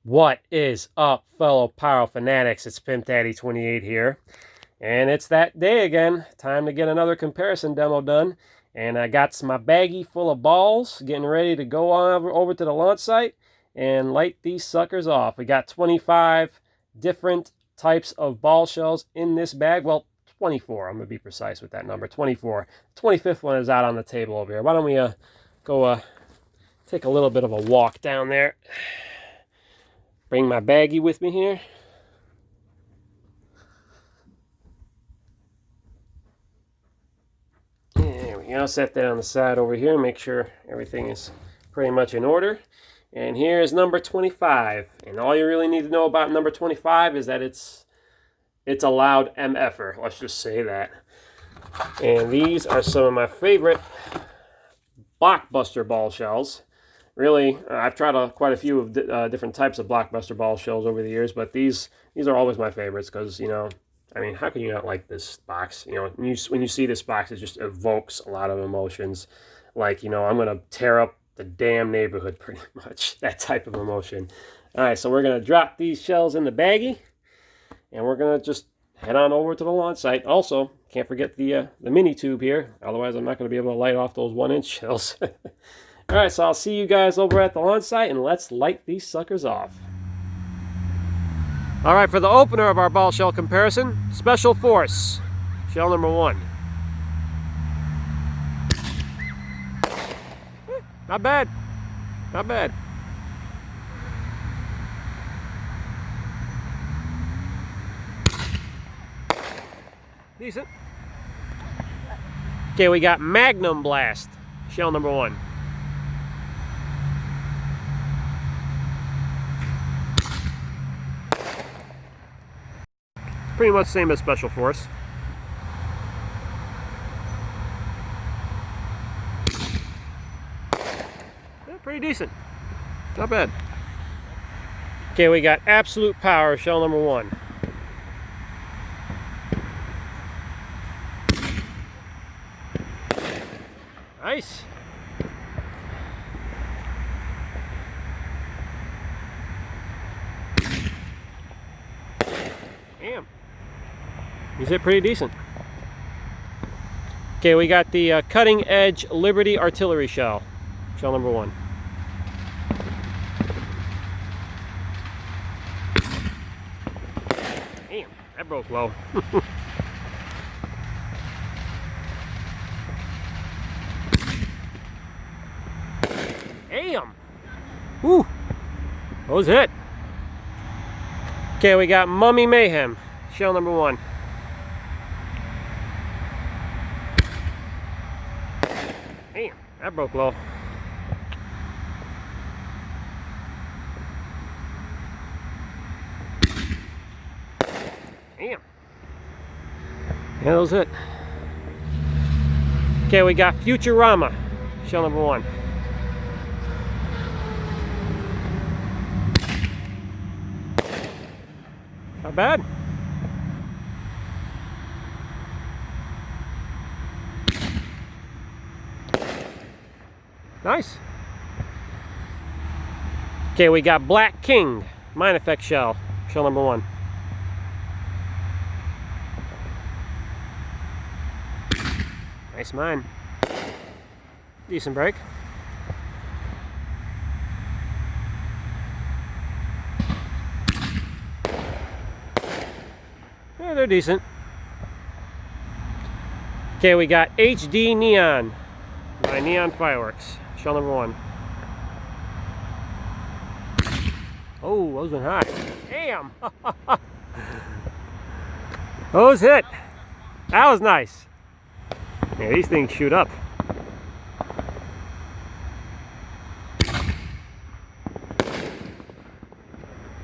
What is up, fellow Pyro Fanatics? It's Pimp Daddy 28 here. And it's that day again. Time to get another comparison demo done. And I got my baggie full of balls, getting ready to go on over to the launch site and light these suckers off. We got 25 different types of ball shells in this bag. Well, 24. I'm going to be precise with that number. 24. 25th one is out on the table over here. Why don't we go take a little bit of a walk down there. Bring my baggie with me here. There we go. Set that on the side over here. Make sure everything is pretty much in order. And here is number 25. And all you really need to know about number 25 is that it's a loud MFer. Let's just say that. And these are some of my favorite blockbuster ball shells. Really, I've tried quite a few of different types of blockbuster ball shells over the years, but these are always my favorites because, you know, I mean, how can you not like this box? You know, when you see this box, it just evokes a lot of emotions. Like, you know, I'm going to tear up the damn neighborhood pretty much, that type of emotion. All right, so we're going to drop these shells in the baggie, and we're going to just head on over to the launch site. Also, can't forget the mini tube here. Otherwise, I'm not going to be able to light off those 1-inch shells. All right, so I'll see you guys over at the launch site, and let's light these suckers off. All right, for the opener of our ball shell comparison, Special Force, shell number 1. Not bad, not bad. Decent. Okay, we got Magnum Blast, shell number 1. Pretty much same as Special Force. Yeah, pretty decent. Not bad. Okay, we got Absolute Power, shell number 1. Nice. Damn. He's hit pretty decent. Okay, we got the Cutting Edge Liberty Artillery shell, shell number 1. Damn, that broke low. Damn. Woo. Those hit. Okay, we got Mummy Mayhem, shell number 1. Damn, that broke low. Damn. Yeah, those hit. Okay, we got Futurama, shell number 1. Not bad. Nice. Okay, we got Black King, Mine Effect shell, shell number 1. Nice mine. Decent break. Yeah, they're decent. Okay, we got HD Neon by Neon Fireworks, shell number 1. Oh, those went high. Damn! Those hit. That was nice. Yeah, these things shoot up.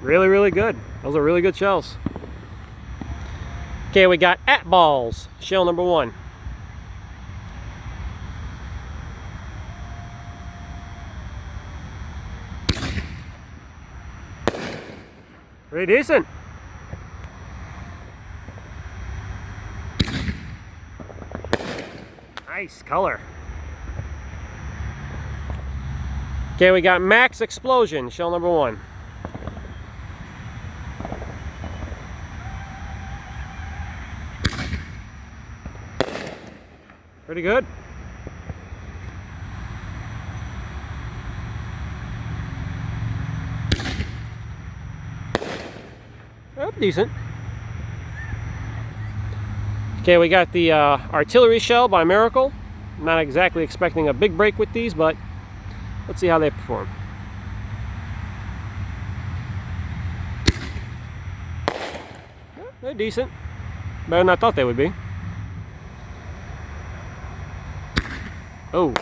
Really, really good. Those are really good shells. Okay, we got At Balls, shell number 1. Pretty decent. Nice color. Okay, we got Max Explosion, shell number 1. Pretty good. Oh, decent. Okay, we got the artillery shell by Miracle. I'm not exactly expecting a big break with these, but let's see how they perform. Yeah, they're decent. Better than I thought they would be. Oh.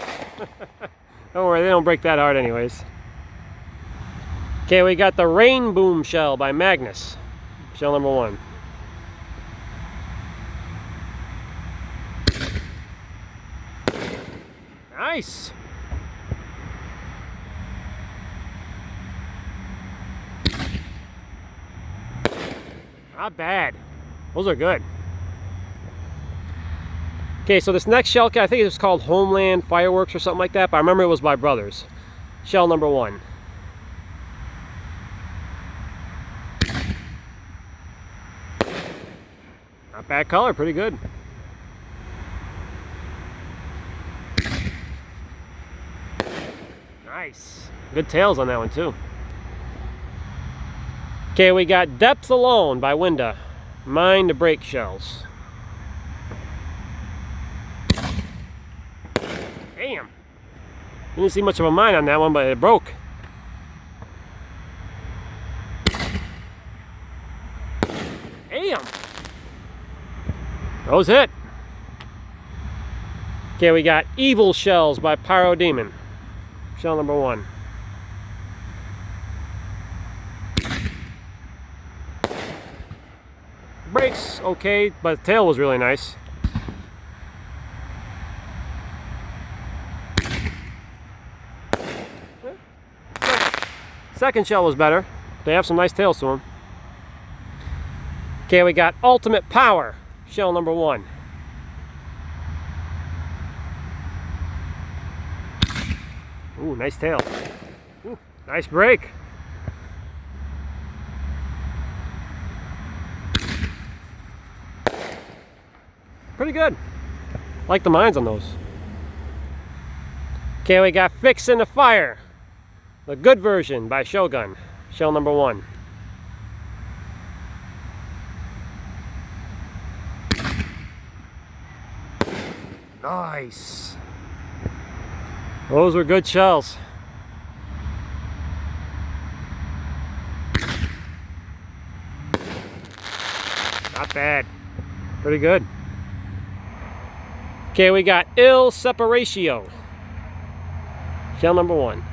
Don't worry, they don't break that hard anyways. Okay, we got the Rain Boom shell by Magnus. Shell number 1. Nice. Not bad. Those are good. Okay, so this next shell, I think it was called Homeland Fireworks or something like that, but I remember it was by Brothers. Shell number 1. Not bad color, pretty good. Nice. Good tails on that one too. Okay, we got Depth Alone by Winda. Mine to break shells. Damn. Didn't see much of a mine on that one, but it broke. Damn. Those hit. Okay, we got Evil Shells by Pyro Demon. Shell number 1. Breaks okay, but the tail was really nice. Second shell was better. They have some nice tails to them. Okay, we got Ultimate Power. Shell number 1. Ooh, nice tail. Ooh, nice break. Pretty good. Like the mines on those. Okay, we got Fix in the Fire. The good version by Shogun. Shell number 1. Nice. Those were good shells. Not bad. Pretty good. Okay, we got Il Separatio. Shell number 1.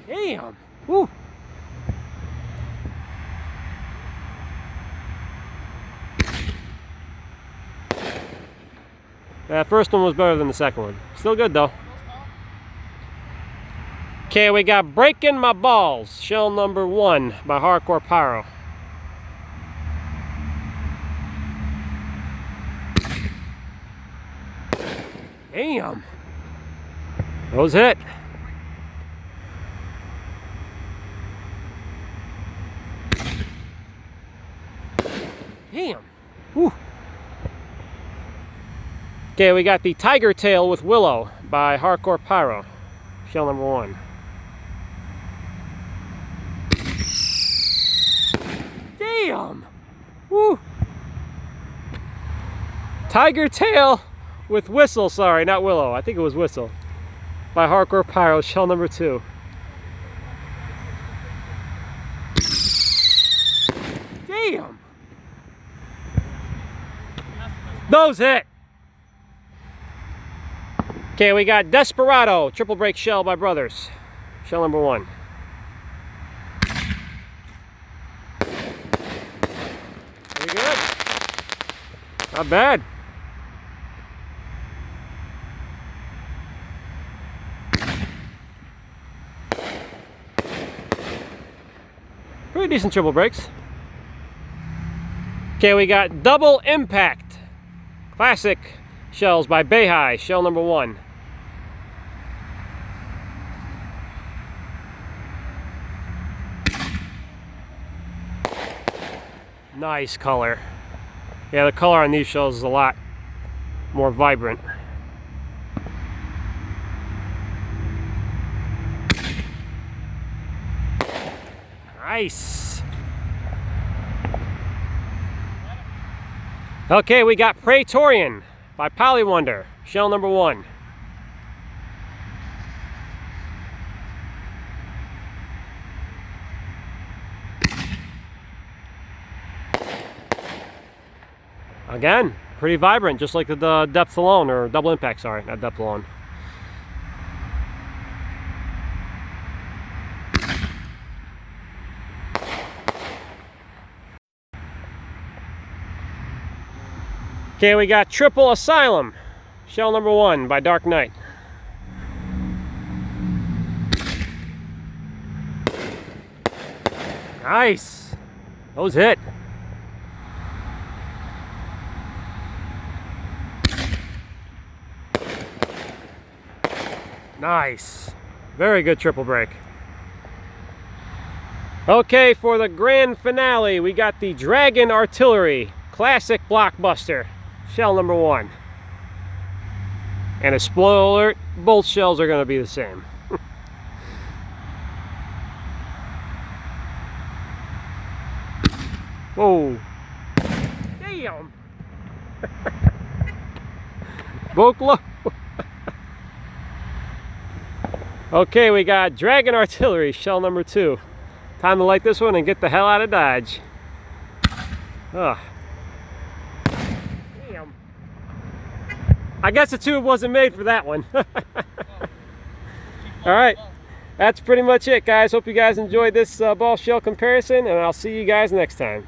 Damn. Woo. That first one was better than the second one. Still good though. Okay, we got Breaking My Balls. Shell number 1 by Hardcore Pyro. Damn. Those hit. Damn. Whew. Okay, we got the Tiger Tail with Willow by Hardcore Pyro. Shell number 1. Damn. Woo. Tiger Tail with Whistle, sorry, not Willow. I think it was Whistle. By Hardcore Pyro, shell number 2. Damn! Those hit! Okay, we got Desperado, triple break shell by Brothers. Shell number 1. Pretty good. Not bad. Pretty decent triple breaks. Okay, we got Double Impact Classic shells by Beihai, shell number 1. Nice color. Yeah, the color on these shells is a lot more vibrant. Nice. Okay, we got Praetorian by Polywonder, shell number 1. Again, pretty vibrant, just like the depth alone, or double impact, sorry, not depth alone. Okay, we got Triple Asylum, shell number 1 by Dark Knight. Nice. Those hit. Nice. Very good triple break. Okay, for the grand finale, we got the Dragon Artillery Classic Blockbuster, shell number 1. And a spoiler alert, both shells are going to be the same. Whoa. Damn. Both low. Okay, we got Dragon Artillery, shell number 2. Time to light this one and get the hell out of Dodge. Ugh. Damn. I guess the tube wasn't made for that one. Alright, that's pretty much it, guys. Hope you guys enjoyed this ball shell comparison, and I'll see you guys next time.